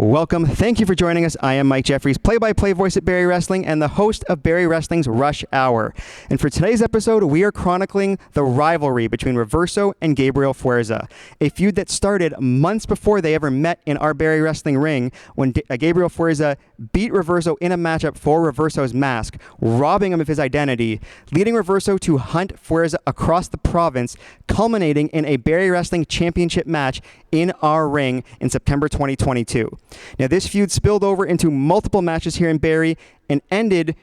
Welcome. Thank you for joining us. I am Mike Jeffries, play-by-play voice at Barrie Wrestling and the host of Barrie Wrestling's Rush Hour. And for today's episode, we are chronicling the rivalry between Reverso and Gabriel Fuerza, a feud that started months before they ever met in our Barrie Wrestling ring when Gabriel Fuerza beat Reverso in a matchup for Reverso's mask, robbing him of his identity, leading Reverso to hunt Fuerza across the province, culminating in a Barrie Wrestling Championship match in our ring in September 2022. Now, this feud spilled over into multiple matches here in Barrie and ended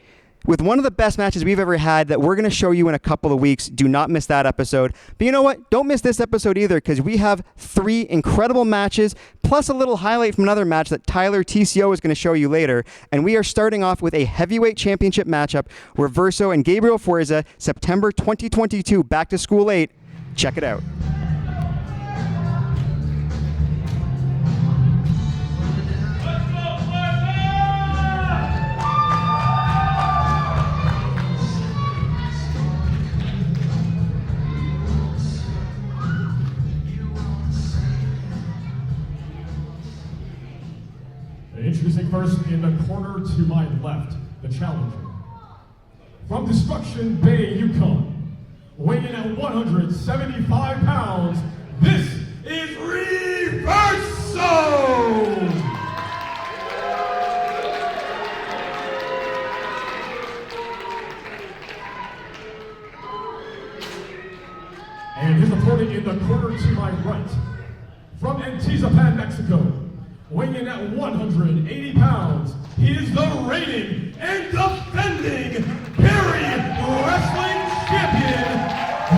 with one of the best matches we've ever had that we're going to show you in a couple of weeks. Do not miss that episode. But you know what? Don't miss this episode either, because we have 3 incredible matches, plus a little highlight from another match that Tyler TCO is going to show you later. And we are starting off with a heavyweight championship matchup, Reverso and Gabriel Fuerza, September 2022, Back to School 8. Check it out. Introducing first in the corner to my left, the challenger. From Destruction Bay, Yukon, weighing in at 175 pounds, this is Reverso! And his opponent in the corner to my right, from Antizapan, Mexico, weighing in at 180 pounds, he is the reigning and defending Barrie Wrestling Champion.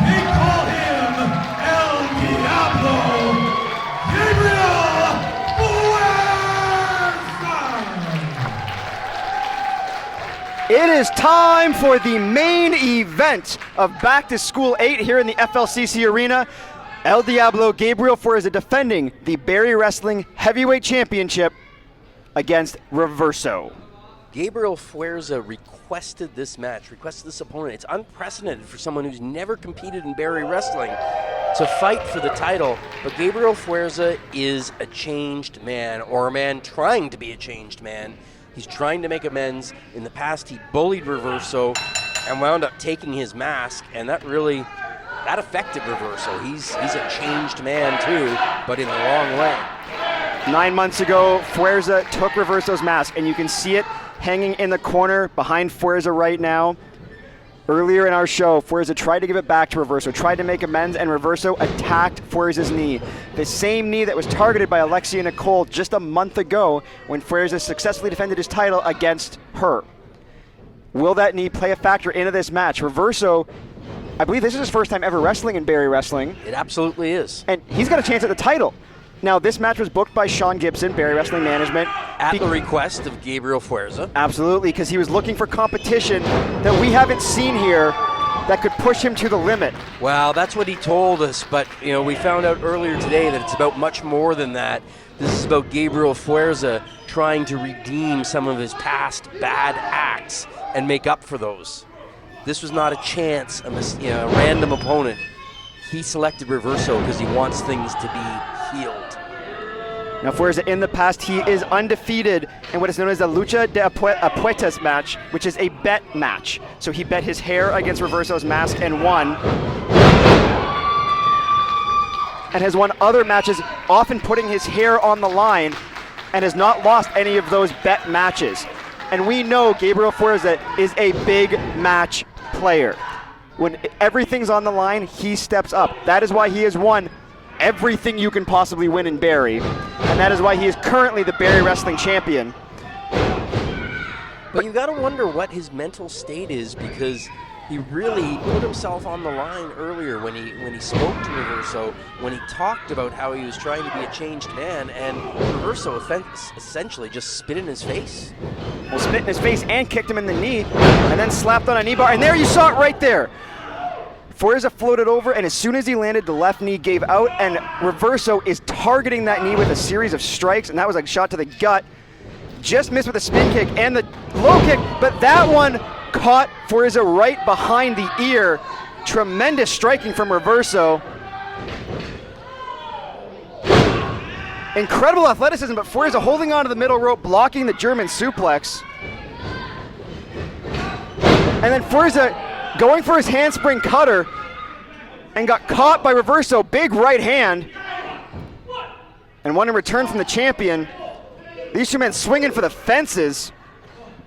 They call him El Diablo, Gabriel Fuerza! It is time for the main event of Back to School 8 here in the FLCC Arena. El Diablo, Gabriel Fuerza, defending the Barrie Wrestling Heavyweight Championship against Reverso. Gabriel Fuerza requested this match, requested this opponent. It's unprecedented for someone who's never competed in Barrie Wrestling to fight for the title. But Gabriel Fuerza is a changed man, or a man trying to be a changed man. He's trying to make amends. In the past, he bullied Reverso and wound up taking his mask, and that affected Reverso. He's a changed man too, but in the wrong way. 9 months ago, Fuerza took Reverso's mask, and you can see it hanging in the corner behind Fuerza right now. Earlier in our show, Fuerza tried to give it back to Reverso, tried to make amends, and Reverso attacked Fuerza's knee. The same knee that was targeted by Alexia and Nicole just a month ago when Fuerza successfully defended his title against her. Will that knee play a factor into this match? Reverso, I believe this is his first time ever wrestling in Barrie Wrestling. It absolutely is. And he's got a chance at the title. Now, this match was booked by Sean Gibson, Barrie Wrestling Management. At the request of Gabriel Fuerza. Absolutely, because he was looking for competition that we haven't seen here that could push him to the limit. Well, that's what he told us, but we found out earlier today that it's about much more than that. This is about Gabriel Fuerza trying to redeem some of his past bad acts and make up for those. This was not a chance, a random opponent. He selected Reverso because he wants things to be healed. Now, Fuerza, in the past, he is undefeated in what is known as the Lucha de Apuestas match, which is a bet match. So he bet his hair against Reverso's mask and won. And has won other matches, often putting his hair on the line, and has not lost any of those bet matches. And we know Gabriel Fuerza is a big match player. When everything's on the line, he steps up. That is why he has won everything you can possibly win in Barrie, and that is why he is currently the Barrie Wrestling Champion. But you got to wonder what his mental state is, because he really put himself on the line earlier when he spoke to Reverso, when he talked about how he was trying to be a changed man, and Reverso essentially just spit in his face. Well, spit in his face and kicked him in the knee, and then slapped on a knee bar, and there you saw it right there. Fuerza floated over, and as soon as he landed, the left knee gave out, and Reverso is targeting that knee with a series of strikes, and that was a shot to the gut. Just missed with a spin kick and the low kick, but that one caught Fuerza right behind the ear. Tremendous striking from Reverso. Incredible athleticism, but Fuerza holding on to the middle rope, blocking the German suplex. And then Fuerza going for his handspring cutter and got caught by Reverso, big right hand. And one in return from the champion. These two men swinging for the fences.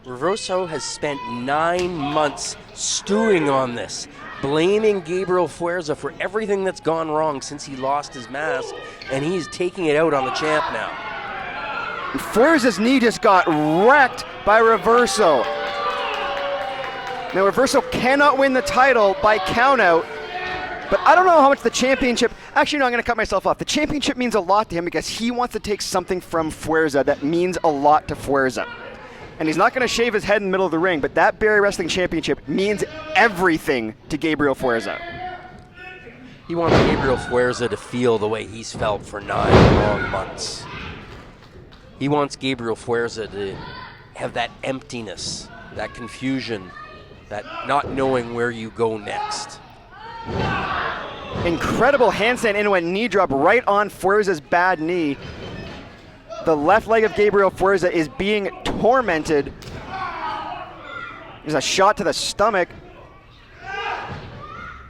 Reverso has spent 9 months stewing on this, blaming Gabriel Fuerza for everything that's gone wrong since he lost his mask, and he's taking it out on the champ now. Fuerza's knee just got wrecked by Reverso. Now Reverso cannot win the title by countout, but I don't know how much the championship, actually no, I'm going to cut myself off. The championship means a lot to him because he wants to take something from Fuerza that means a lot to Fuerza. And he's not going to shave his head in the middle of the ring, but that Barrie Wrestling Championship means everything to Gabriel Fuerza. He wants Gabriel Fuerza to feel the way he's felt for 9 long months. He wants Gabriel Fuerza to have that emptiness, that confusion, that not knowing where you go next. Incredible handstand into a knee drop right on Fuerza's bad knee. The left leg of Gabriel Fuerza is being tormented. There's a shot to the stomach.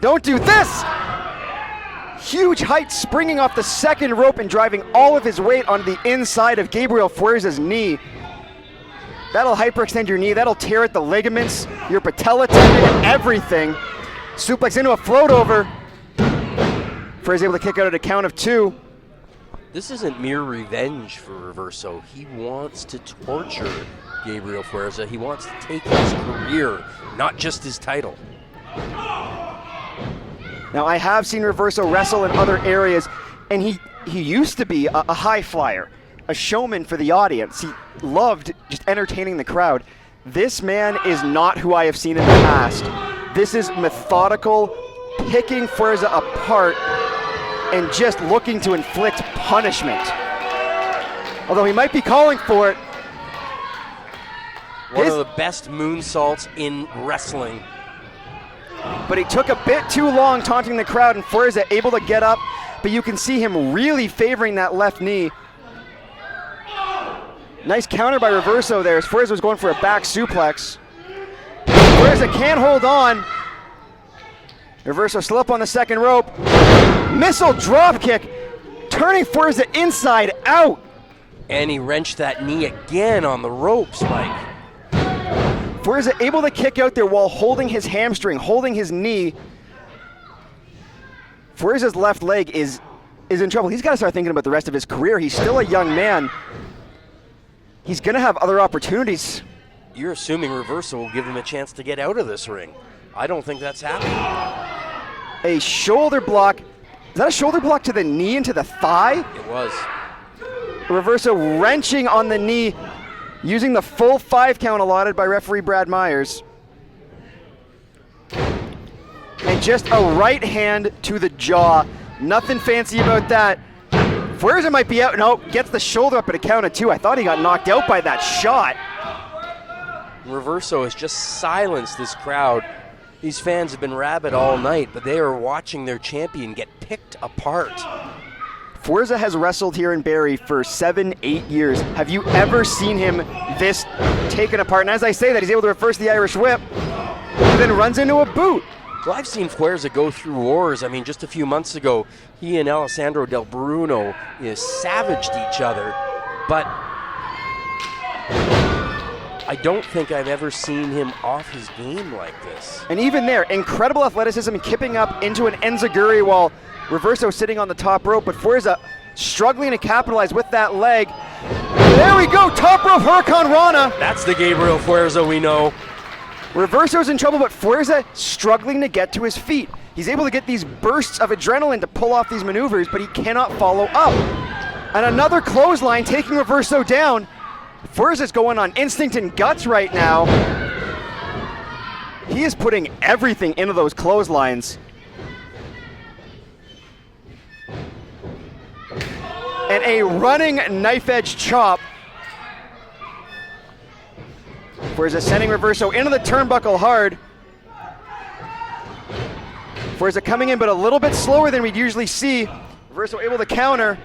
Don't do this! Huge height, springing off the second rope and driving all of his weight onto the inside of Gabriel Fuerza's knee. That'll hyperextend your knee, that'll tear at the ligaments, your patella tendon, and everything. Suplex into a float over. Fuerza able to kick out at a count of 2. This isn't mere revenge for Reverso. He wants to torture Gabriel Fuerza. He wants to take his career, not just his title. Now, I have seen Reverso wrestle in other areas, and he used to be a high flyer, a showman for the audience. He loved just entertaining the crowd. This man is not who I have seen in the past. This is methodical, picking Fuerza apart, and just looking to inflict punishment. Although he might be calling for it. One of the best moonsaults in wrestling. But he took a bit too long taunting the crowd, and Fuerza able to get up, but you can see him really favoring that left knee. Nice counter by Reverso there as Fuerza was going for a back suplex. Fuerza can't hold on. Reverso still up on the second rope. Missile drop kick, turning Fuerza inside out. And he wrenched that knee again on the ropes, Mike. Fuerza able to kick out there while holding his hamstring, holding his knee. Fuerza's left leg is in trouble. He's got to start thinking about the rest of his career. He's still a young man. He's going to have other opportunities. You're assuming Reverso will give him a chance to get out of this ring. I don't think that's happening. A shoulder block. Is that a shoulder block to the knee and to the thigh? It was. Reverso wrenching on the knee, using the full 5 count allotted by referee Brad Myers. And just a right hand to the jaw. Nothing fancy about that. Fuerza might be out. No, gets the shoulder up at a count of 2. I thought he got knocked out by that shot. Reverso has just silenced this crowd. These fans have been rabid all night, but they are watching their champion get picked apart. Fuerza has wrestled here in Barrie for 7-8 years. Have you ever seen him this taken apart? And as I say that, he's able to reverse the Irish whip, and then runs into a boot. Well, I've seen Fuerza go through wars. I mean, just a few months ago, he and Alessandro Del Bruno savaged each other, but I don't think I've ever seen him off his game like this. And even there, incredible athleticism and kipping up into an enziguri while Reverso sitting on the top rope, but Fuerza struggling to capitalize with that leg. There we go, top rope Hurricane Rana. That's the Gabriel Fuerza we know. Reverso's in trouble, but Fuerza struggling to get to his feet. He's able to get these bursts of adrenaline to pull off these maneuvers, but he cannot follow up. And another clothesline taking Reverso down. Fuerza's going on instinct and guts right now. He is putting everything into those clotheslines. And a running knife edge chop. Fuerza sending Reverso into the turnbuckle hard. Fuerza coming in, but a little bit slower than we'd usually see. Reverso able to counter.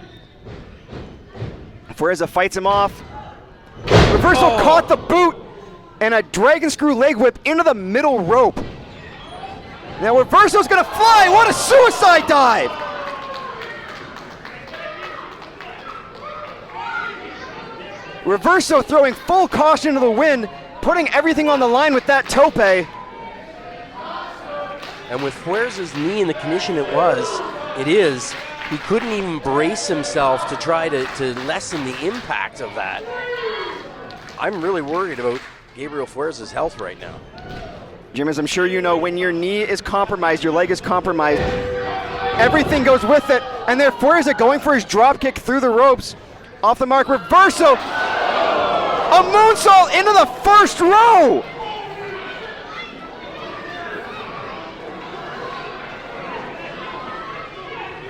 Fuerza fights him off. Reverso caught the boot and a dragon screw leg whip into the middle rope. Now Reverso's gonna fly. What a suicide dive! Reverso throwing full caution to the wind, putting everything on the line with that tope. And with Fuerza's knee in the condition it is, he couldn't even brace himself to try to lessen the impact of that. I'm really worried about Gabriel Fuerza's health right now. Jim, as I'm sure you know, when your knee is compromised, your leg is compromised, everything goes with it. And there Fuerza going for his drop kick through the ropes. Off the mark, Reverso. A moonsault into the first row.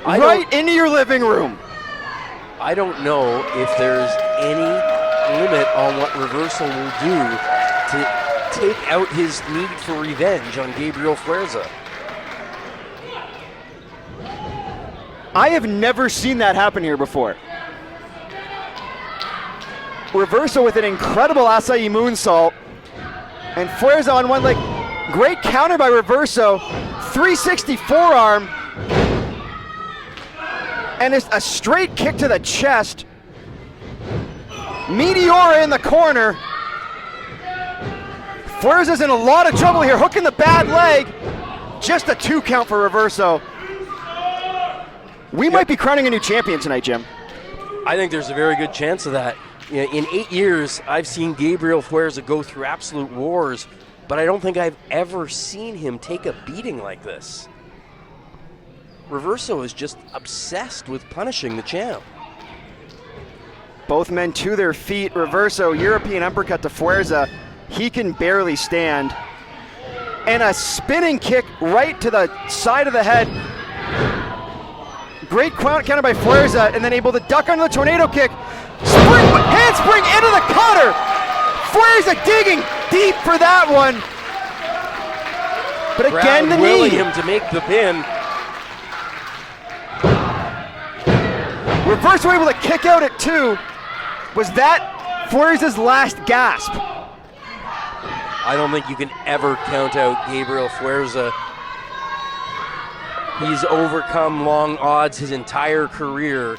Right into your living room. I don't know if there's any limit on what Reverso will do to take out his need for revenge on Gabriel Fuerza. I have never seen that happen here before. Reverso with an incredible acai moonsault. And Fuerza on one leg. Great counter by Reverso. 360 forearm. And it's a straight kick to the chest. Meteora in the corner. Fuerza's in a lot of trouble here, hooking the bad leg. Just a 2 count for Reverso. We might be crowning a new champion tonight, Jim. I think there's a very good chance of that. You know, in 8 years, I've seen Gabriel Fuerza go through absolute wars, but I don't think I've ever seen him take a beating like this. Reverso is just obsessed with punishing the champ. Both men to their feet. Reverso, European uppercut to Fuerza. He can barely stand. And a spinning kick right to the side of the head. Great counter by Fuerza, and then able to duck under the tornado kick. Handspring into the cutter. Fuerza digging deep for that one. But again, the knee. Willing him to make the pin. Reverso able to kick out at 2. Was that Fuerza's last gasp? I don't think you can ever count out Gabriel Fuerza. He's overcome long odds his entire career.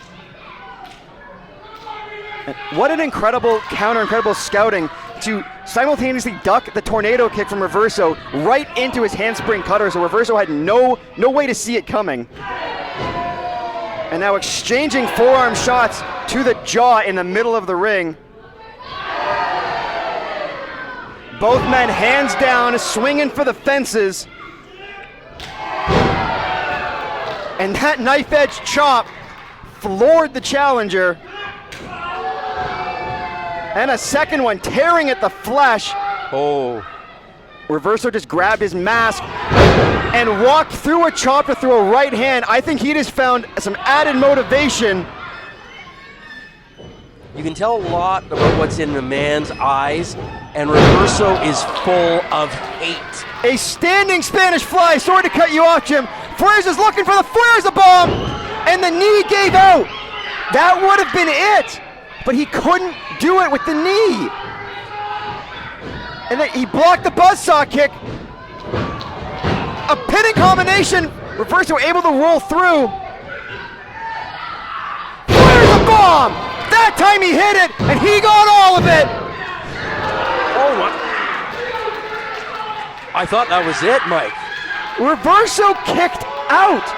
What an incredible counter, incredible scouting to simultaneously duck the tornado kick from Reverso right into his handspring cutter, so Reverso had no way to see it coming. And now exchanging forearm shots to the jaw in the middle of the ring. Both men hands down, swinging for the fences. And that knife edge chop floored the challenger. And a second one tearing at the flesh. Oh. Reverso just grabbed his mask and walked through a chop to throw a right hand. I think he just found some added motivation. You can tell a lot about what's in the man's eyes, and Reverso is full of hate. A standing Spanish fly. Sorry to cut you off, Jim. Fuerza's looking for the Fuerza bomb, and the knee gave out. That would have been it, but he couldn't do it with the knee. And then he blocked the buzzsaw kick. A pinning combination. Reverso able to roll through. Fuerza bomb! That time he hit it, and he got all of it. Oh my. I thought that was it, Mike. Reverso kicked out.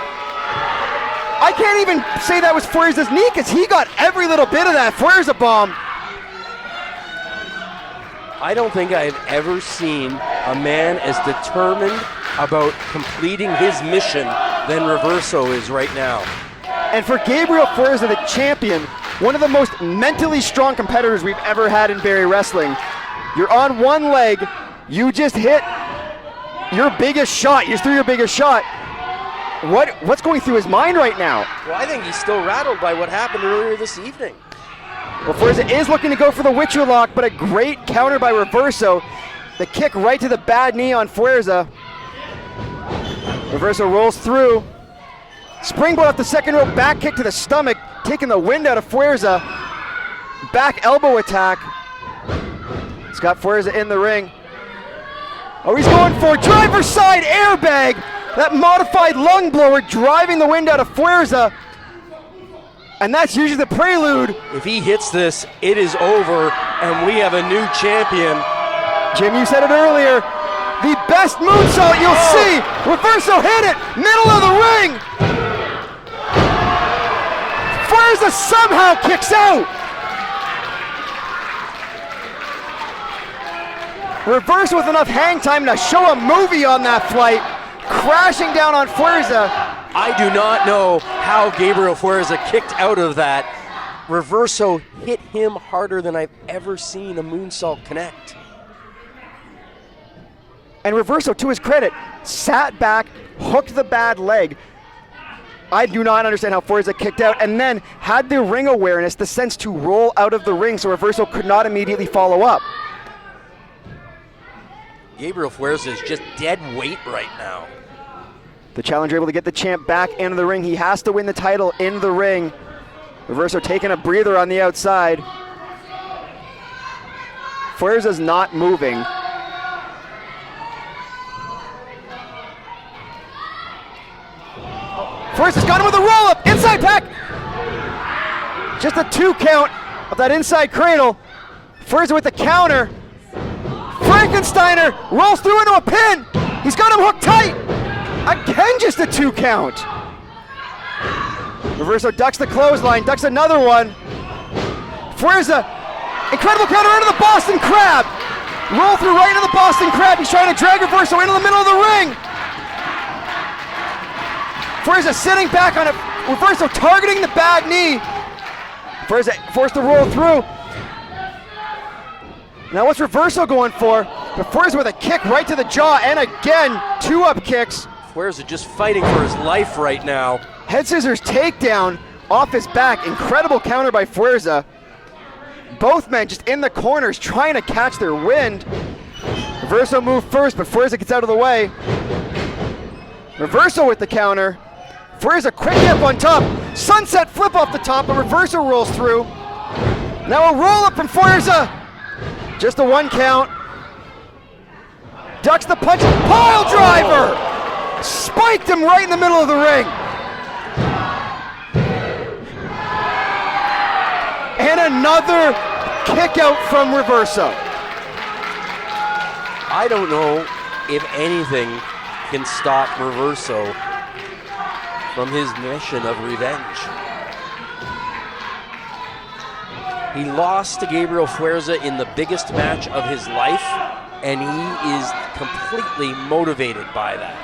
I can't even say that was Fuerza's knee because he got every little bit of that Fuerza bomb. I don't think I've ever seen a man as determined about completing his mission than Reverso is right now. And for Gabriel Fuerza, the champion, one of the most mentally strong competitors we've ever had in Barrie Wrestling. You're on one leg, you just hit your biggest shot, you just threw your biggest shot. What's going through his mind right now? Well, I think he's still rattled by what happened earlier this evening. Well, Fuerza is looking to go for the Witcher lock, but a great counter by Reverso. The kick right to the bad knee on Fuerza. Reverso rolls through. Springboard off the second rope, back kick to the stomach, taking the wind out of Fuerza. back elbow attack. He's got Fuerza in the ring. Oh, he's going for driver's side airbag. That modified lung blower driving the wind out of Fuerza. And that's usually the prelude. If he hits this, it is over, and we have a new champion. Jim, you said it earlier. The best moonsault you'll see. Reverso hit it, middle of the ring. Fuerza somehow kicks out. Reverso with enough hang time to show a movie on that flight, crashing down on Fuerza. I do not know how Gabriel Fuerza kicked out of that. Reverso hit him harder than I've ever seen a moonsault connect. And Reverso, to his credit, sat back, hooked the bad leg. I do not understand how Fuerza kicked out, and then had the ring awareness, the sense to roll out of the ring so Reverso could not immediately follow up. Gabriel Fuerza is just dead weight right now. The challenger able to get the champ back into the ring. He has to win the title in the ring. Reverso taking a breather on the outside. Fuerza's not moving. Fuerza's got him with a roll-up, inside pack. Just a 2 count of that inside cradle. Fuerza with the counter. Frankensteiner rolls through into a pin. He's got him hooked tight. Again, just a 2 count. Reverso ducks the clothesline, ducks another one. Fuerza, incredible counter into the Boston Crab. Roll through right into the Boston Crab. He's trying to drag Reverso into the middle of the ring. Fuerza sitting back on it. Reverso targeting the bad knee. Fuerza forced to roll through. Now what's Reverso going for? But Fuerza with a kick right to the jaw, and again, 2 up kicks. Fuerza just fighting for his life right now. Head scissors takedown off his back. Incredible counter by Fuerza. Both men just in the corners trying to catch their wind. Reverso moved first, but Fuerza gets out of the way. Reverso with the counter. Fuerza quick hip on top. Sunset flip off the top, but Reverso rolls through. Now a roll up from Fuerza. Just a 1 count. Ducks the punch. Pile driver! Spiked him right in the middle of the ring. And another kick out from Reverso. I don't know if anything can stop Reverso from his mission of revenge. He lost to Gabriel Fuerza in the biggest match of his life, and he is completely motivated by that.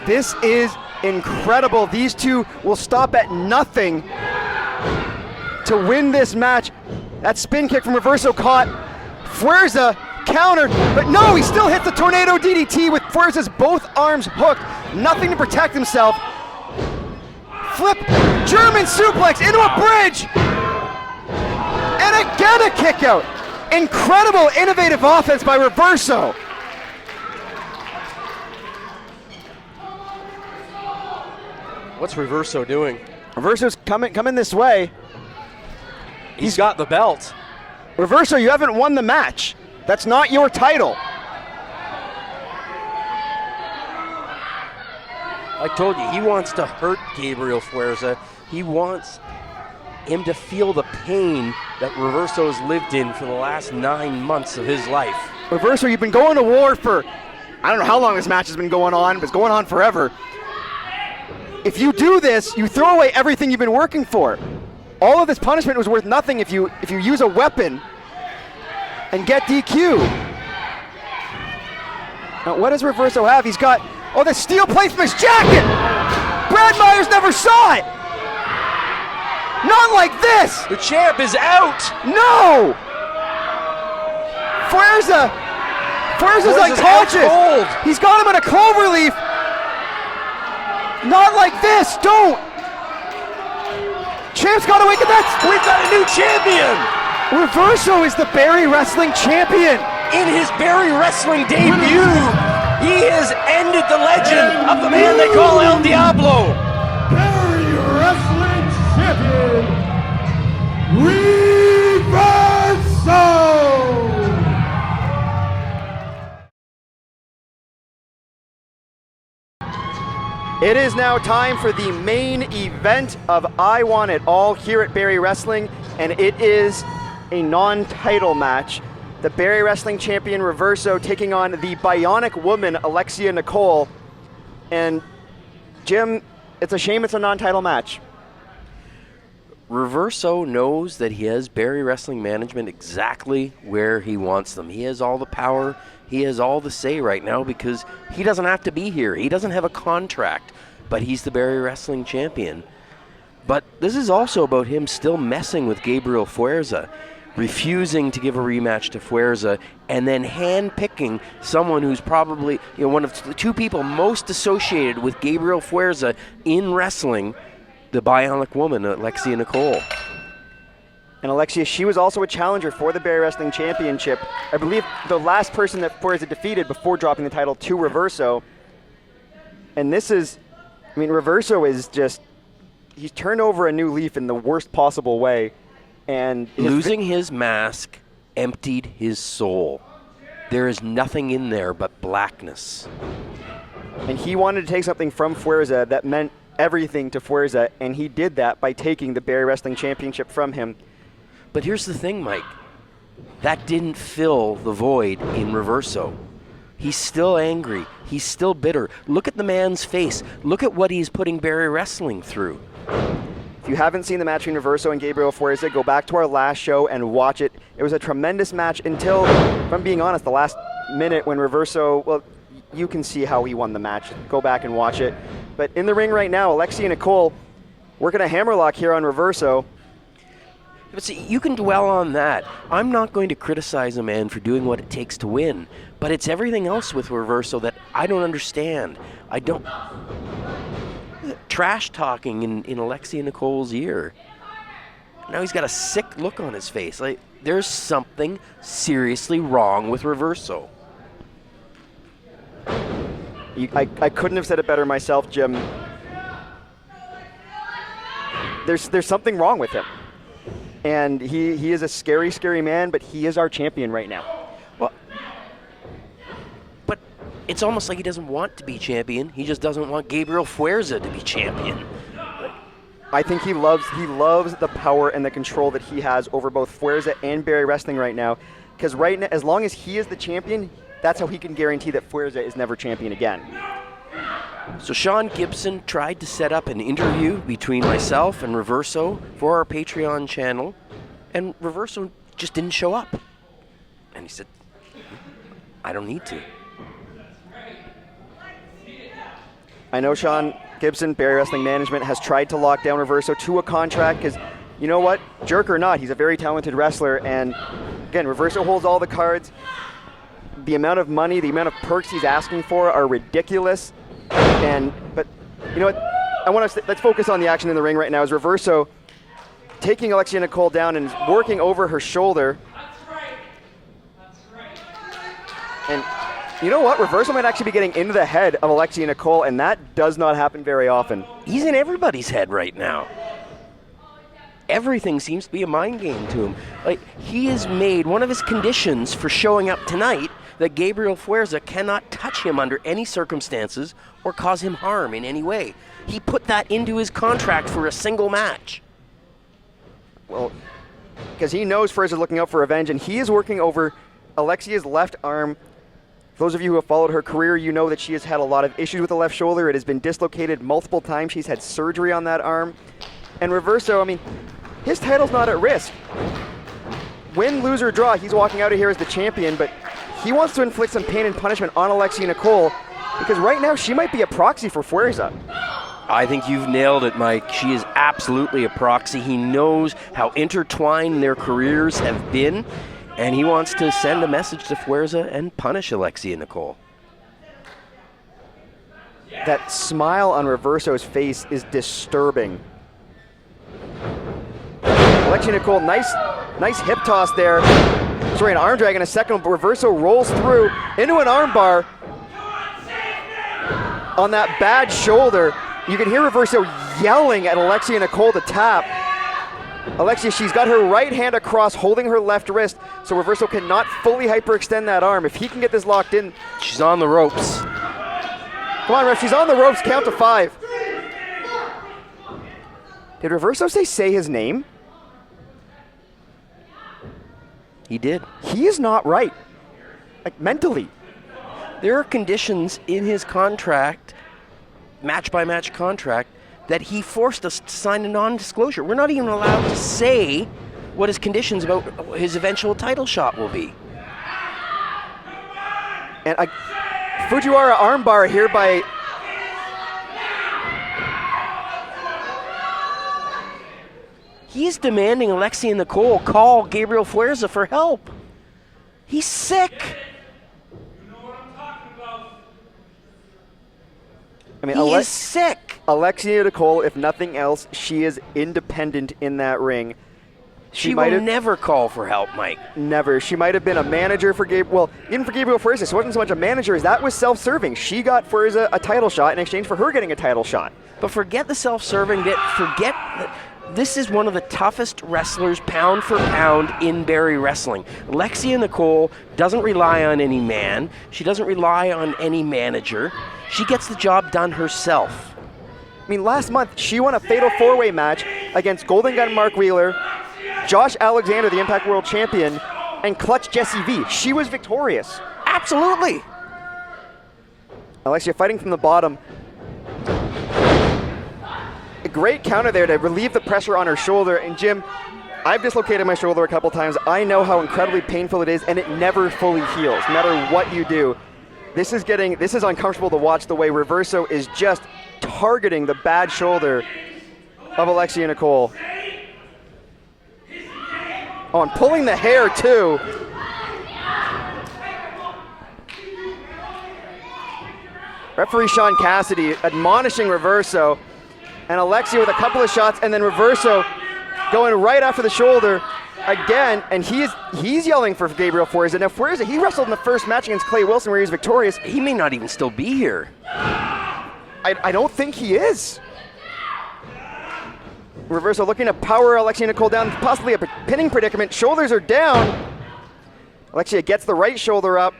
This is incredible. These two will stop at nothing to win this match. That spin kick from Reverso caught. Fuerza countered, but no, he still hits the tornado DDT with Fuerza's both arms hooked. Nothing to protect himself. Flip, German suplex into a bridge. And again a kick out. Incredible, innovative offense by Reverso. What's Reverso doing? Reverso's coming this way. He's got the belt. Reverso, you haven't won the match. That's not your title. I told you, he wants to hurt Gabriel Fuerza. He wants him to feel the pain that Reverso has lived in for the last 9 months of his life. Reverso, you've been going to war for, I don't know how long this match has been going on, but it's going on forever. If you do this, you throw away everything you've been working for. All of this punishment was worth nothing if you use a weapon and get DQ. Now, what does Reverso have? He's got, oh, the steel plate from his jacket! Brad Myers never saw it! Not like this! The champ is out! No! Fuerza's unconscious! Cold. He's got him in a clover leaf! Not like this, don't! Champ's gotta wake up, We've got a new champion! Reverso is the Barrie Wrestling champion! In his Barrie Wrestling debut, he has ended the legend of the man they call El Diablo. Barrie Wrestling Champion, It is now time for the main event of I Want It All here at Barrie Wrestling, and it is a non-title match. The Barrie Wrestling champion Reverso taking on the Bionic Woman Alexia Nicole. And Jim, it's a shame it's a non-title match. Reverso knows that he has Barrie Wrestling management exactly where he wants them. He has all the power. He has all the say right now because he doesn't have to be here. He doesn't have a contract, but he's the Barrie Wrestling champion. But this is also about him still messing with Gabriel Fuerza, refusing to give a rematch to Fuerza, and then hand-picking someone who's probably one of the two people most associated with Gabriel Fuerza in wrestling, the Bionic Woman, Alexia Nicole. And Alexia, she was also a challenger for the Barrie Wrestling Championship. I believe the last person that Fuerza defeated before dropping the title to Reverso. And this is, Reverso is just, he's turned over a new leaf in the worst possible way. And losing his mask emptied his soul. There is nothing in there but blackness. And he wanted to take something from Fuerza that meant everything to Fuerza, and he did that by taking the Barrie Wrestling Championship from him. But here's the thing, Mike. That didn't fill the void in Reverso. He's still angry. He's still bitter. Look at the man's face. Look at what he's putting Barrie Wrestling through. If you haven't seen the match between Reverso and Gabriel Fuerza, go back to our last show and watch it. It was a tremendous match until, if I'm being honest, the last minute when Reverso, well, you can see how he won the match. Go back and watch it. But in the ring right now, Alexia Nicole working a hammerlock here on Reverso. But see, you can dwell on that. I'm not going to criticize a man for doing what it takes to win, but it's everything else with Reverso that I don't understand. I don't... Trash talking in Alexia Nicole's ear. Now he's got a sick look on his face. Like, there's something seriously wrong with Reverso. I couldn't have said it better myself, Jim. There's something wrong with him. And he is a scary, scary man, but he is our champion right now. Well, but it's almost like he doesn't want to be champion. He just doesn't want Gabriel Fuerza to be champion. I think he loves the power and the control that he has over both Fuerza and Barrie Wrestling right now. Because right now, as long as he is the champion, that's how he can guarantee that Fuerza is never champion again. So Sean Gibson tried to set up an interview between myself and Reverso for our Patreon channel, and Reverso just didn't show up. And he said, I don't need to. I know Sean Gibson, Barrie Wrestling Management, has tried to lock down Reverso to a contract because, you know what, jerk or not, he's a very talented wrestler. And again, Reverso holds all the cards. The amount of money, the amount of perks he's asking for are ridiculous. But you know what? Let's focus on the action in the ring right now. As Reverso taking Alexia Nicole down and working over her shoulder. And you know what? Reverso might actually be getting into the head of Alexia Nicole, and that does not happen very often. He's in everybody's head right now. Everything seems to be a mind game to him. Like, he has made one of his conditions for showing up tonight that Gabriel Fuerza cannot touch him under any circumstances or cause him harm in any way. He put that into his contract for a single match. Well, because he knows Fuerza is looking out for revenge, and he is working over Alexia's left arm. For those of you who have followed her career, you know that she has had a lot of issues with the left shoulder. It has been dislocated multiple times. She's had surgery on that arm. And Reverso, his title's not at risk. Win, lose, or draw, he's walking out of here as the champion, but he wants to inflict some pain and punishment on Alexia Nicole because right now she might be a proxy for Fuerza. I think you've nailed it, Mike. She is absolutely a proxy. He knows how intertwined their careers have been, and he wants to send a message to Fuerza and punish Alexia Nicole. That smile on Reverso's face is disturbing. Alexia Nicole, nice hip toss there. Sorry, an arm drag in a second, but Reverso rolls through into an arm bar on that bad shoulder. You can hear Reverso yelling at Alexia Nicole to tap. Alexia, she's got her right hand across, holding her left wrist, so Reverso cannot fully hyperextend that arm. If he can get this locked in. She's on the ropes. Come on, ref, she's on the ropes, count to 5. Did Reverso say his name? He did. He is not right. Like, mentally. There are conditions in his contract, match-by-match contract, that he forced us to sign a non-disclosure. We're not even allowed to say what his conditions about his eventual title shot will be. And Fujiwara armbar here by... He's demanding Alexia and Nicole call Gabriel Fuerza for help. He's sick. I mean, he is sick. Alexia Nicole, if nothing else, she is independent in that ring. She will never call for help, Mike. Never. She might have been a manager for Gabriel. Well, even for Gabriel Fuerza, she wasn't so much a manager as that was self-serving. She got Fuerza a title shot in exchange for her getting a title shot. But forget the self-serving bit. Forget that. This is one of the toughest wrestlers pound for pound in Barrie Wrestling. Alexia Nicole doesn't rely on any man. She doesn't rely on any manager. She gets the job done herself. I mean, last month, she won a fatal 4-way match against Golden Gun Mark Wheeler, Josh Alexander, the Impact World Champion, and Clutch Jessie V. She was victorious. Absolutely. Alexia fighting from the bottom. A great counter there to relieve the pressure on her shoulder. And Jim, I've dislocated my shoulder a couple times. I know how incredibly painful it is, and it never fully heals, no matter what you do. This is uncomfortable to watch, the way Reverso is just targeting the bad shoulder of Alexia Nicole. Oh, and pulling the hair too. Referee Sean Cassidy admonishing Reverso, and Alexia with a couple of shots, and then Reverso going right after the shoulder again, and he's yelling for Gabriel Fuerza. Now Fuerza, he wrestled in the first match against Clay Wilson where he was victorious. He may not even still be here. I don't think he is. Reverso looking to power Alexia Nicole down, possibly a pinning predicament. Shoulders are down. Alexia gets the right shoulder up.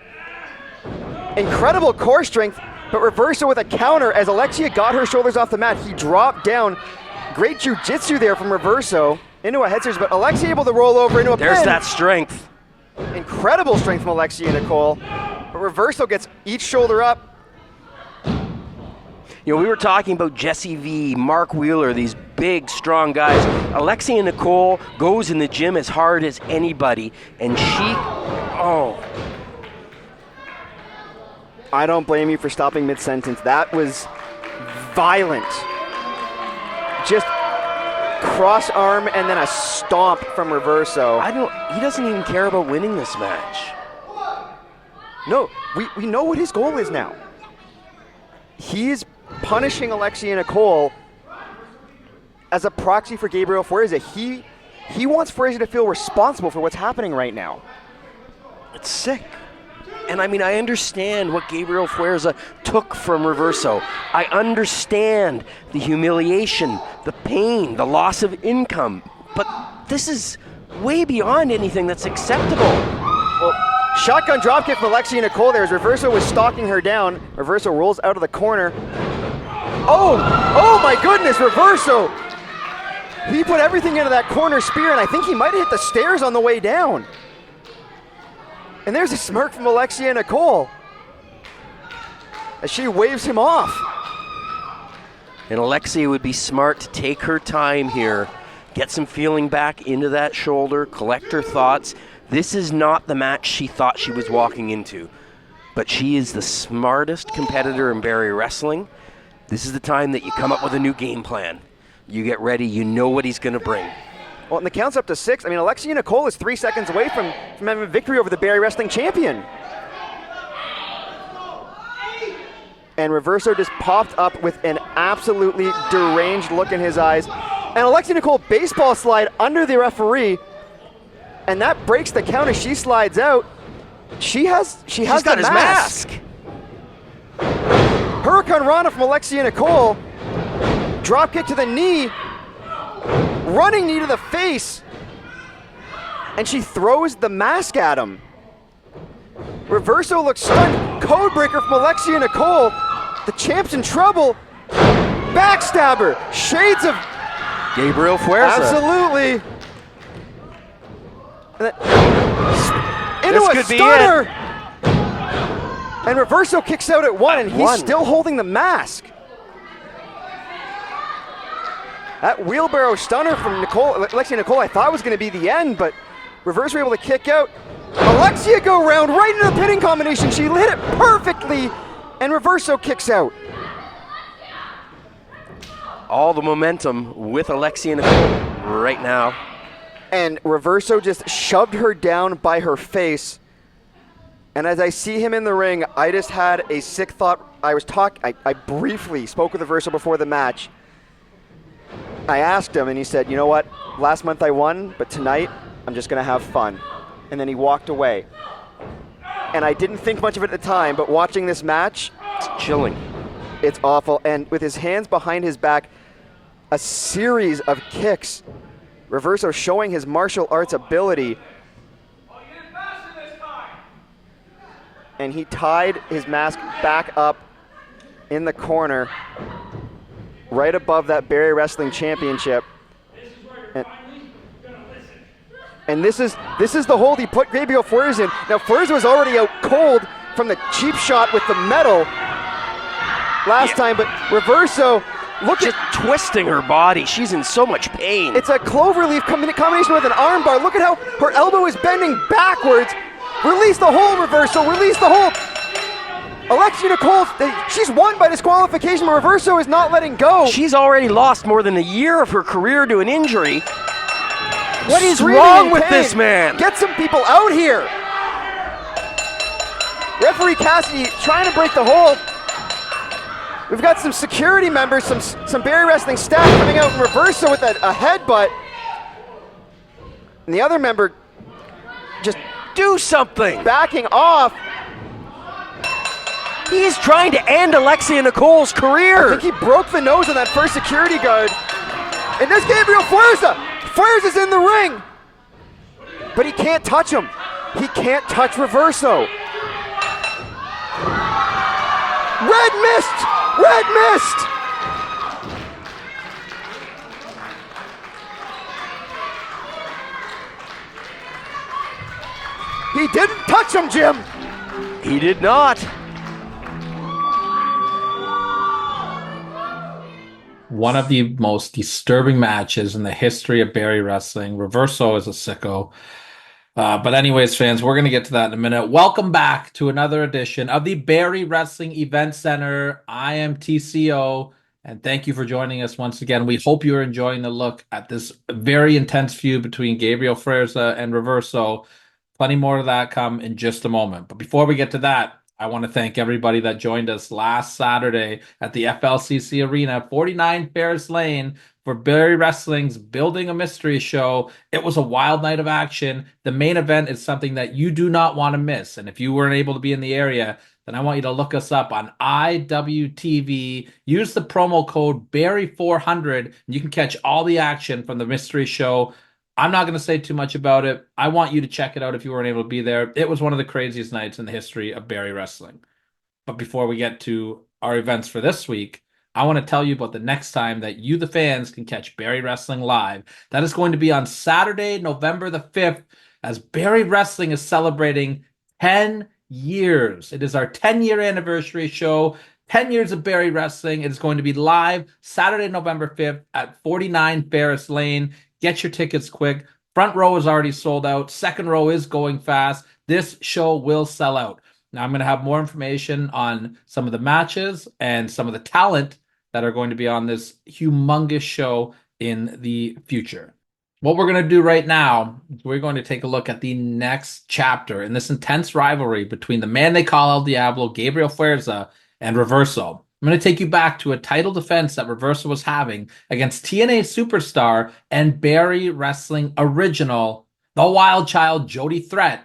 Incredible core strength, but Reverso with a counter as Alexia got her shoulders off the mat. He dropped down. Great jiu-jitsu there from Reverso into a head scissors, but Alexia able to roll over into a pin. There's that strength. Incredible strength from Alexia Nicole. But Reverso gets each shoulder up. You know, we were talking about Jessie V, Mark Wheeler, these big, strong guys. Alexia Nicole goes in the gym as hard as anybody, and I don't blame you for stopping mid-sentence. That was violent. Just cross arm and then a stomp from Reverso. He doesn't even care about winning this match. No, we know what his goal is now. He's punishing Alexia Nicole as a proxy for Gabriel Fuerza. He wants Fuerza to feel responsible for what's happening right now. It's sick. And I mean, I understand what Gabriel Fuerza took from Reverso. I understand the humiliation, the pain, the loss of income. But this is way beyond anything that's acceptable. Well, shotgun dropkick from Alexia Nicole there as Reverso was stalking her down. Reverso rolls out of the corner. Oh my goodness, Reverso! He put everything into that corner spear, and I think he might have hit the stairs on the way down. And there's a smirk from Alexia Nicole as she waves him off. And Alexia would be smart to take her time here, get some feeling back into that shoulder, collect her thoughts. This is not the match she thought she was walking into, but she is the smartest competitor in Barrie Wrestling. This is the time that you come up with a new game plan. You get ready, you know what he's going to bring. Well, and the count's up to 6. I mean, Alexia Nicole is 3 seconds away from having a victory over the Barrie Wrestling champion. And Reverso just popped up with an absolutely deranged look in his eyes. And Alexia Nicole baseball slide under the referee, and that breaks the count as she slides out. She's got his mask. Hurricane Rana from Alexia Nicole. Drop kick to the knee. Running knee to the face. And she throws the mask at him. Reverso looks stunned. Codebreaker from Alexia Nicole. The champ's in trouble. Backstabber. Shades of Gabriel Fuerza. absolutely. Into This a could be stunner. And Reverso kicks out at 1, and he's one. still holding the mask. That wheelbarrow stunner from Alexia Nicole, I thought was going to be the end, but Reverso able to kick out. Alexia go round right into the pinning combination. She hit it perfectly, and Reverso kicks out. All the momentum with Alexia Nicole right now. And Reverso just shoved her down by her face. And as I see him in the ring, I just had a sick thought. I briefly spoke with Reverso before the match. I asked him, and he said, you know what? Last month I won, but tonight I'm just going to have fun. And then he walked away. And I didn't think much of it at the time, but watching this match, It's chilling. it's awful. And with his hands behind his back, a series of kicks. Reverso showing his martial arts ability. And he tied his mask back up in the corner, right above that Barrie Wrestling Championship. And this is the hold he put Gabriel Fuerza in. Now Fuerza was already out cold from the cheap shot with the metal last time, but Reverso, Just twisting her body. She's in so much pain. it's a cloverleaf combination with an armbar. Look at how her elbow is bending backwards. Release the hold, Reverso, release the hold. Alexia Nicole, she's won by disqualification, but Reverso is not letting go. She's already lost more than a year of her career to an injury. What is Screaming wrong in with pain. this man? Get some people out here. Referee Cassidy trying to break the hold. We've got some security members, some Barrie Wrestling staff coming out in Reverso with a headbutt. And the other member just Do something. backing off. He's trying to end Alexia Nicole's I career. think he broke the nose of that first security guard. And there's Gabriel Fuerza. Fuerza's in the ring. But he can't touch him. He can't touch Reverso. Red mist! Red mist! He didn't touch him, Jim! He did not. One of the most disturbing matches in the history of Barrie Wrestling. Reverso is a sicko. But anyways, fans, we're going to get to that in a minute. Welcome back to another edition of the Barrie Wrestling Event Center. I am TCO, and thank you for joining us once again. We hope you're enjoying the look at this very intense feud between Gabriel Fuerza and Reverso. Plenty more of that come in just a moment. But before we get to that, I want to thank everybody that joined us last Saturday at the FLCC Arena, 49 Ferris Lane, for Barrie Wrestling's Building a Mystery show. It was a wild night of action. The main event is something that you do not want to miss. And if you weren't able to be in the area, then I want you to look us up on IWTV. Use the promo code Barrie400, and you can catch all the action from the mystery show. I'm not going to say too much about it. I want you to check it out if you weren't able to be there. It was one of the craziest nights in the history of Barrie Wrestling. But before we get to our events for this week, I want to tell you about the next time that you, the fans, can catch Barrie Wrestling live. That is going to be on Saturday, November the 5th, as Barrie Wrestling is celebrating 10 years. It is our 10-year anniversary show. 10 years of Barrie Wrestling. It is going to be live Saturday, November 5th at 49 Ferris Lane. Get your tickets quick. Front row is already sold out. Second row is going fast. This show will sell out. Now, I'm going to have more information on some of the matches and some of the talent that are going to be on this humongous show in the future. What we're going to do right now is we're going to take a look at the next chapter in this intense rivalry between the man they call El Diablo, Gabriel Fuerza, and Reverso. I'm going to take you back to a title defense that Reverso was having against TNA superstar and Barrie Wrestling original, the Wild Child, Jody Threat.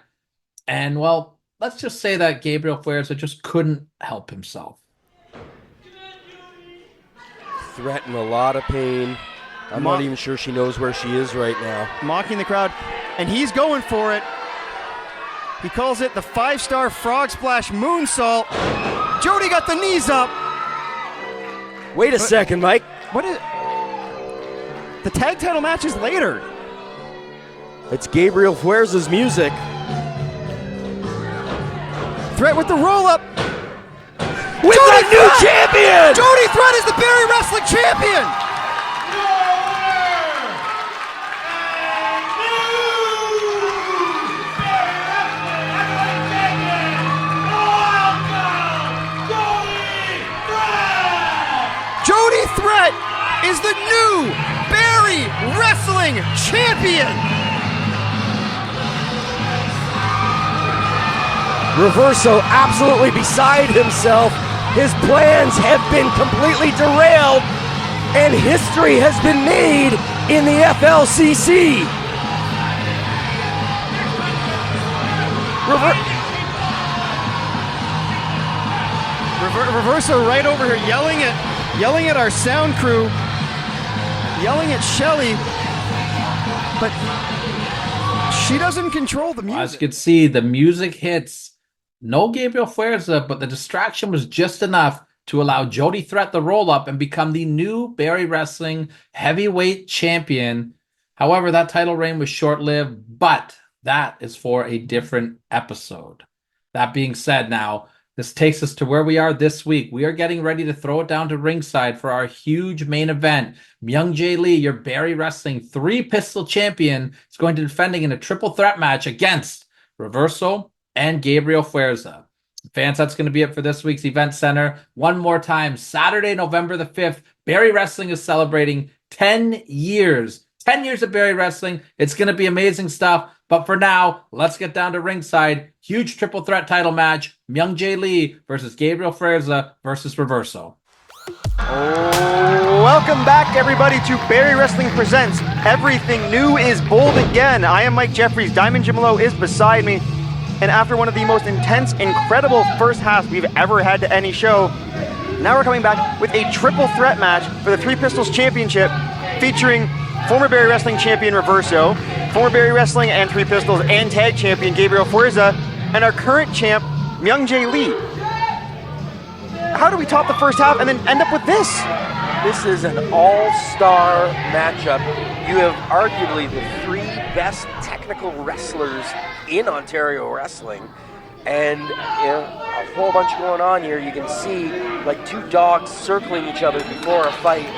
And, well, let's just say that Gabriel Fuerza just couldn't help himself. Threat in a lot of pain. I'm not even sure she knows where she is right now. Mocking the crowd, and he's going for it. He calls it the 5-star frog splash moonsault. Jody got the knees up. Wait a second, Mike. What is... The tag title match is later. It's Gabriel Fuerza's music. Threat with the roll-up. With the new champion! Jody Threat is the Barrie Wrestling champion! Jody Threat is the new Barrie Wrestling champion! Reverso absolutely beside himself. His plans have been completely derailed, and history has been made in the FLCC. Reverso right over here yelling at our sound crew, yelling at Shelly, but she doesn't control the music. As you can see, the music hits. No Gabriel Fuerza, but the distraction was just enough to allow Jody Threat the roll-up and become the new Barrie Wrestling heavyweight champion. However, that title reign was short-lived, but that is for a different episode. That being said, now, this takes us to where we are this week. We are getting ready to throw it down to ringside for our huge main event. Myung Jae Lee, your Barrie Wrestling three-pistol champion, is going to be defending in a triple threat match against Reverso and Gabriel Fuerza. Fans, that's going to be it for this week's event center. One more time, Saturday, November the 5th, Barrie Wrestling is celebrating 10 years. 10 years of Barrie Wrestling. It's going to be amazing stuff. But for now, let's get down to ringside. Huge triple threat title match. Myung Jae Lee versus Gabriel Fuerza versus Reverso. Welcome back, everybody, to Barrie Wrestling Presents Everything New is Bold Again. I am Mike Jeffries. Diamond Jim Lowe is beside me. And after one of the most intense, incredible first halves we've ever had to any show, now we're coming back with a triple threat match for the Three Pistols Championship featuring former Barrie Wrestling champion Reverso, former Barrie Wrestling and Three Pistols and tag champion Gabriel Fuerza, and our current champ, Myung Jae Lee. How do we top the first half and then end up with this? This is an all-star matchup. You have arguably the three best technical wrestlers in Ontario wrestling, and a whole bunch going on here. You can see like two dogs circling each other before a fight.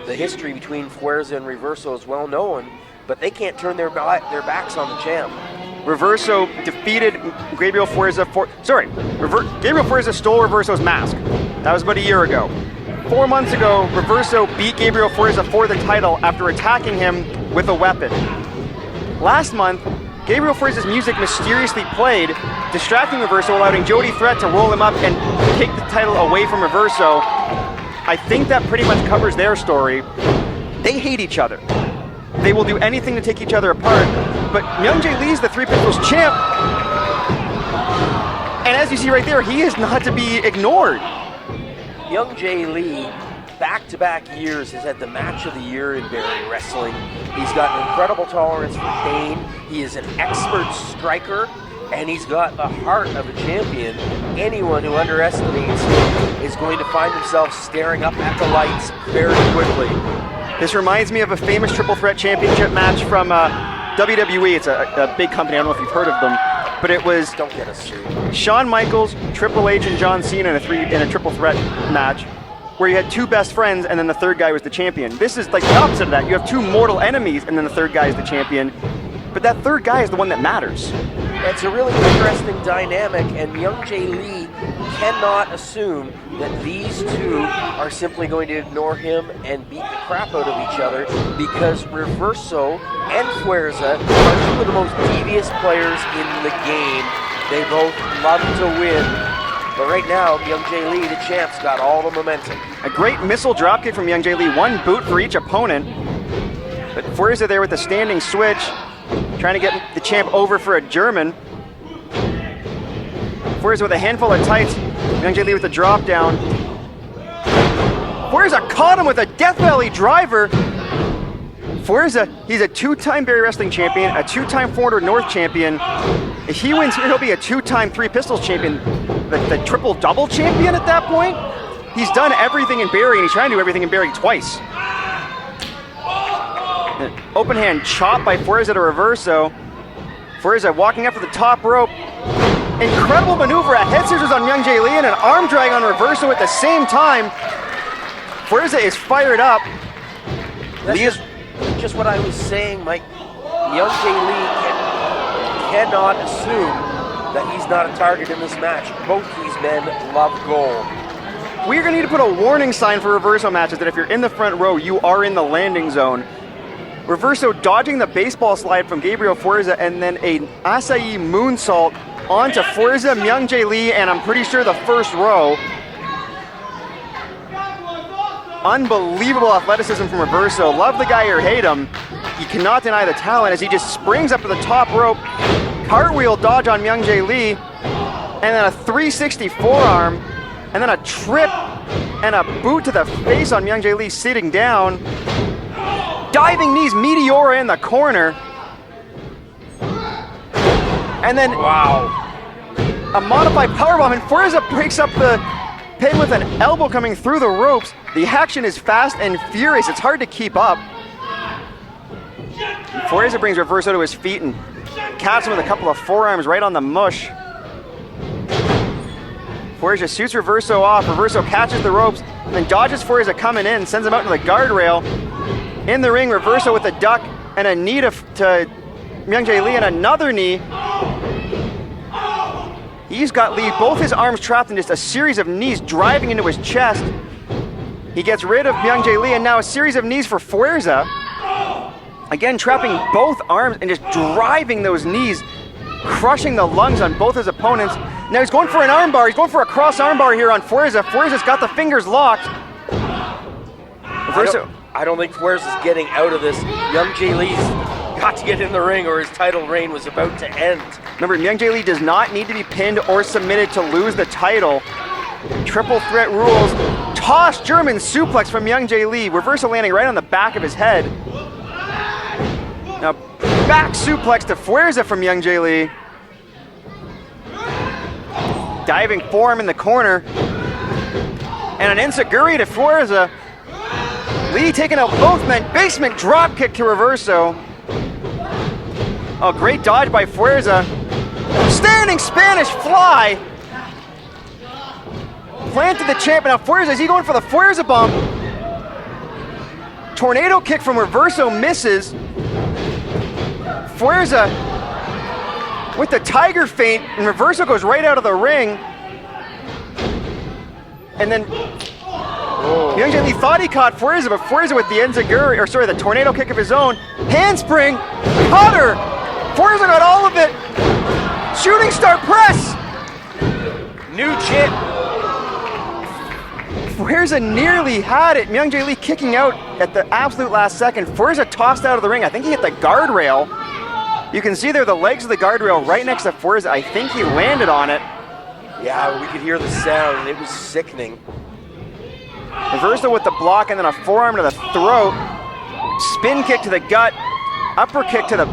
The history between Fuerza and Reverso is well known, but they can't turn their backs on the champ. Reverso defeated Gabriel Fuerza Gabriel Fuerza stole Reverso's mask. That was about a year ago. 4 months ago, Reverso beat Gabriel Fuerza for the title after attacking him with a weapon. Last month, Gabriel Fuerza's music mysteriously played, distracting Reverso, allowing Jody Threat to roll him up and take the title away from Reverso. I think that pretty much covers their story. They hate each other. They will do anything to take each other apart, but Myung Jae Lee is the Three Pistols champ. And as you see right there, he is not to be ignored. Myung Jae Lee, back-to-back years, has had the match of the year in Barrie Wrestling. He's got an incredible tolerance for pain. He is an expert striker, and he's got the heart of a champion. Anyone who underestimates him is going to find himself staring up at the lights very quickly. This reminds me of a famous triple threat championship match from WWE. It's a big company. I don't know if you've heard of them, but it was Don't get us sued. Shawn Michaels, Triple H, and John Cena in a triple threat match where you had two best friends and then the third guy was the champion. This is like the opposite of that. You have two mortal enemies and then the third guy is the champion, but that third guy is the one that matters. It's a really interesting dynamic, and Myung Jae Lee cannot assume that these two are simply going to ignore him and beat the crap out of each other, because Reverso and Fuerza are two of the most devious players in the game. They both love to win. But right now, Myung Jae Lee, the champ's got all the momentum. A great missile dropkick from Myung Jae Lee, one boot for each opponent. But Fuerza there with a standing switch, trying to get the champ over for a German. Fuerza with a handful of tights, Myung Jae Lee with a drop down. Fuerza caught him with a Death Valley driver. Fuerza, he's a two-time Barrie Wrestling champion, a two-time 400 North champion. If he wins here, he'll be a two-time Three Pistols champion, the triple-double champion at that point. He's done everything in Barrie, and he's trying to do everything in Barrie twice. An open hand chop by Fuerza to Reverso. Fuerza walking up to the top rope. Incredible maneuver, a head scissors on Myung Jae Lee and an arm drag on Reverso at the same time. Fuerza is fired up. That's just what I was saying, Mike. Myung Jae Lee cannot assume that he's not a target in this match. Both these men love gold. We're going to need to put a warning sign for Reverso matches that if you're in the front row, you are in the landing zone. Reverso dodging the baseball slide from Gabriel Fuerza and then an acai moonsault onto Fuerza, Myung Jae Lee, and I'm pretty sure the first row. Unbelievable athleticism from Reverso. Love the guy or hate him. You cannot deny the talent as he just springs up to the top rope. Cartwheel dodge on Myung Jae Lee, and then a 360 forearm, and then a trip and a boot to the face on Myung Jae Lee sitting down. Diving knees Meteora in the corner. And then Wow. a modified powerbomb, and Fuerza breaks up the pin with an elbow coming through the ropes. The action is fast and furious. It's hard to keep up. Fuerza brings Reverso to his feet and caps him with a couple of forearms right on the mush. Fuerza shoots Reverso off. Reverso catches the ropes, then dodges Fuerza coming in, sends him out to the guardrail. In the ring, Reverso with a duck and a knee to Myung Jae Lee and another knee. He's got Lee, both his arms trapped in just a series of knees driving into his chest. He gets rid of Myung Jae Lee and now a series of knees for Fuerza. Again, trapping both arms and just driving those knees, crushing the lungs on both his opponents. Now he's going for an armbar. He's going for a cross armbar here on Fuerza. Fuerza's got the fingers locked. Reverso. I don't think Fuerza's getting out of this. Myung Jae Lee's got to get in the ring or his title reign was about to end. Remember, Myung Jae Lee does not need to be pinned or submitted to lose the title. Triple threat rules. Toss German suplex from Myung Jae Lee. Reverso landing right on the back of his head. Now, back suplex to Fuerza from Myung Jae Lee. Diving forearm in the corner. And an enziguri to Fuerza. Lee taking out both men. Basement drop kick to Reverso. Oh, great dodge by Fuerza. Standing Spanish fly. Planted the champ. Now Fuerza, is he going for the Fuerza bomb? Tornado kick from Reverso misses. Fuerza with the tiger feint, and Reverso goes right out of the ring. And then Myung Jae Lee thought he caught Fuerza, but Fuerza with the enziguri, or sorry, the tornado kick of his own. Handspring, cutter. Fuerza got all of it. Shooting star press. New champ. Fuerza nearly had it. Myung Jae Lee kicking out at the absolute last second. Fuerza tossed out of the ring. I think he hit the guardrail. You can see there the legs of the guardrail right next to Fuerza. I think he landed on it. Yeah, we could hear the sound. It was sickening. Reverso with the block and then a forearm to the throat. Spin kick to the gut. Upper kick to the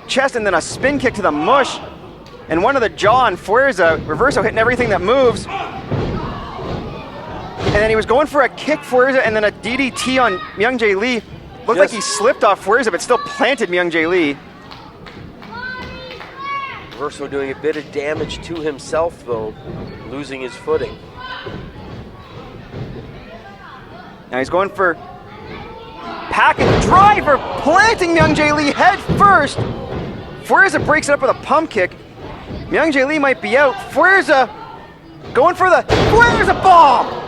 chest and then a spin kick to the mush. And one to the jaw on Fuerza. Reverso hitting everything that moves. And then he was going for a kick Fuerza and then a DDT on Myung Jae Lee. Looked like he slipped off Fuerza but still planted Myung Jae Lee. Reverso doing a bit of damage to himself though, losing his footing. Now he's going for package driver, planting Myung Jae Lee head first. Fuerza breaks it up with a pump kick. Myung Jae Lee might be out. Fuerza going for the Fuerza bomb.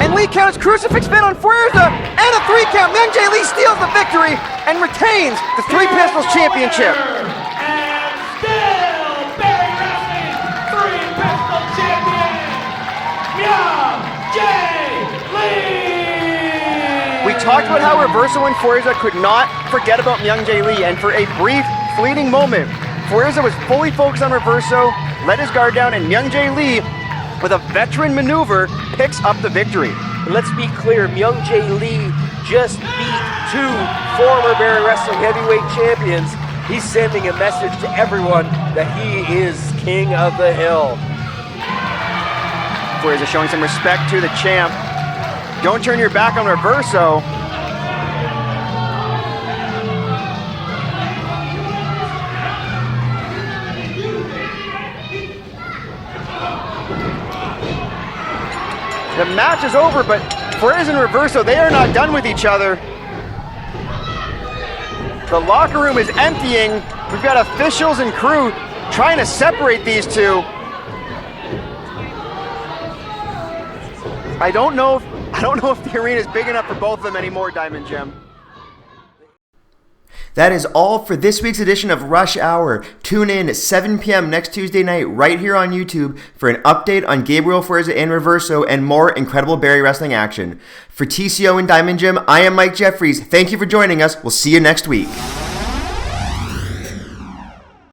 And Lee counts crucifix pin on Fuerza and a 3 count. Myung Jae Lee steals the victory and retains the Three Pistols Championship. And still Barrie Wrestling Three Pistol Champion, Myung Jae Lee. We talked about how Reverso and Fuerza could not forget about Myung Jae Lee, and for a brief, fleeting moment, Fuerza was fully focused on Reverso, let his guard down, and Myung Jae Lee, with a veteran maneuver, picks up the victory. And let's be clear, Myung Jae Lee just beat 2 former Barrie Wrestling heavyweight champions. He's sending a message to everyone that he is king of the hill. Fuerza showing some respect to the champ. Don't turn your back on Reverso. The match is over, but Fuerza and Reverso, they are not done with each other. The locker room is emptying. We've got officials and crew trying to separate these two. I don't know if the arena is big enough for both of them anymore, Diamond Gem. That is all for this week's edition of Rush Hour. Tune in at 7 p.m. next Tuesday night right here on YouTube for an update on Gabriel Fuerza and Reverso and more incredible Barrie Wrestling action. For TCO and Diamond Gym, I am Mike Jeffries. Thank you for joining us. We'll see you next week.